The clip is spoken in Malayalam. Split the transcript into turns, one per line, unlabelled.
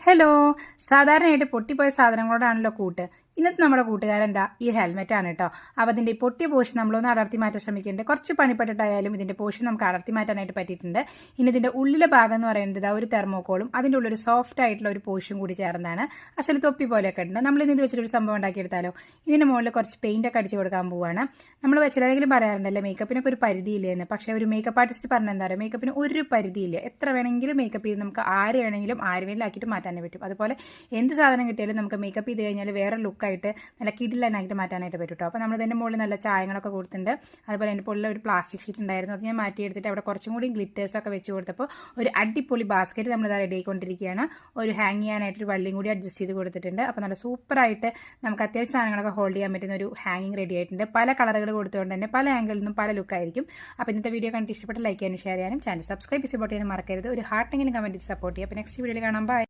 ഹലോ. സാധാരണയായിട്ട് പൊട്ടിപ്പോയ സാധനങ്ങളോടാണല്ലോ കൂട്ട്. ഇന്നത്തെ നമ്മുടെ കൂട്ടുകാരെന്താ ഈ ഹെൽമെറ്റാണ് കേട്ടോ. അപ്പോൾ അതിൻ്റെ പൊട്ടിയ പോർഷൻ നമ്മളൊന്ന് അടർത്തി മാറ്റാൻ ശ്രമിക്കുന്നുണ്ട്. കുറച്ച് പണിപ്പെട്ടിട്ടായാലും ഇതിൻ്റെ പോർഷൻ നമുക്ക് അടർത്തി മാറ്റാനായിട്ട് പറ്റിയിട്ടുണ്ട്. ഇനി ഇതിൻ്റെ ഉള്ളിലെ ഭാഗം എന്ന് പറയുന്നത് ഒരു തെർമോക്കോളും അതിൻ്റെ ഉള്ളൊരു സോഫ്റ്റ് ആയിട്ടുള്ള ഒരു പോർഷൻ കൂടി ചേർന്നാണ്. അസല് തൊപ്പി പോലെയൊക്കെ ഉണ്ട്. നമ്മളിന്ന് ഇത് വെച്ചിട്ടൊരു സംഭവം ഉണ്ടാക്കിയെടുത്താലോ. ഇതിൻ്റെ മുകളിൽ കുറച്ച് പെയിൻ്റൊക്കെ അടിച്ച് കൊടുക്കാൻ പോവുകയാണ്. നമ്മൾ ചിലരെങ്കിലും പറയാറുണ്ടല്ലോ മേക്കപ്പിനൊക്കെ ഒരു പരിധിയില്ലേ എന്ന്. പക്ഷേ ഒരു മേക്കപ്പ് ആർട്ടിസ്റ്റ് പറഞ്ഞ എന്താ പറയുക, മേക്കപ്പിന് ഒരു പരിധിയില്ല. എത്ര വേണമെങ്കിലും മേക്കപ്പ് ചെയ്ത് നമുക്ക് ആര് വേണമെങ്കിലും ആക്കിയിട്ട് മാറ്റാനേ പറ്റും. അതുപോലെ എന്ത് സാധനം കിട്ടിയാലും നമുക്ക് മേക്കപ്പ് ചെയ്ത് കഴിഞ്ഞാൽ വേറെ ലുക്കായിട്ട് നല്ല കിടിലനായിട്ട് മാറ്റാനായിട്ട് പറ്റും കേട്ടോ. അപ്പോൾ നമ്മൾ ഇതിൻ്റെ മുകളിൽ നല്ല ചായങ്ങളൊക്കെ കൊടുത്തിട്ടുണ്ട്. അതുപോലെ എൻ്റെ പൊള്ളിൽ ഒരു പ്ലാസ്റ്റിക് ഷീറ്റ് ഉണ്ടായിരുന്നു, അത് ഞാൻ മാറ്റിയെടുത്തിട്ട് അവിടെ കുറച്ചും കൂടി ഗ്ലിറ്റേഴ്സൊക്കെ വെച്ച് കൊടുത്തപ്പോൾ ഒരു അടിപൊളി ബാസ്ക്കറ്റ് നമ്മൾ റെഡി ആയിക്കൊണ്ടിരിക്കുകയാണ്. ഒരു ഹാങ് ചെയ്യാനായിട്ടൊരു വള്ളിയും കൂടി അഡ്ജസ്റ്റ് ചെയ്ത് കൊടുത്തിട്ടുണ്ട്. അപ്പോൾ നല്ല സൂപ്പറായിട്ട് നമുക്ക് അത്യാവശ്യം സാധനങ്ങളൊക്കെ ഹോൾഡ് ചെയ്യാൻ പറ്റുന്ന ഒരു ഹാങ്ങിങ് റെഡി ആയിട്ടുണ്ട്. പല കളറുകൾ കൊടുത്തുകൊണ്ട് തന്നെ പല ആംഗിളിൽ നിന്നും പല ലുക്കായിരിക്കും. അപ്പോൾ ഇന്നത്തെ വീഡിയോ കണ്ടിട്ട് ഇഷ്ടപ്പെട്ട് ലൈക്ക് ചെയ്യാനും ഷെയർ ചെയ്യാനും ചാനൽ സബ്സ്ക്രൈബ് സപ്പോർട്ട് ചെയ്യാനും മറക്കരുത്. ഒരു ഹാർട്ടെങ്കിലും കമൻറ്റ് സപ്പോർട്ട് ചെയ്യുക. അപ്പോൾ നെക്സ്റ്റ് വീഡിയോയിൽ കാണാം. ബൈ.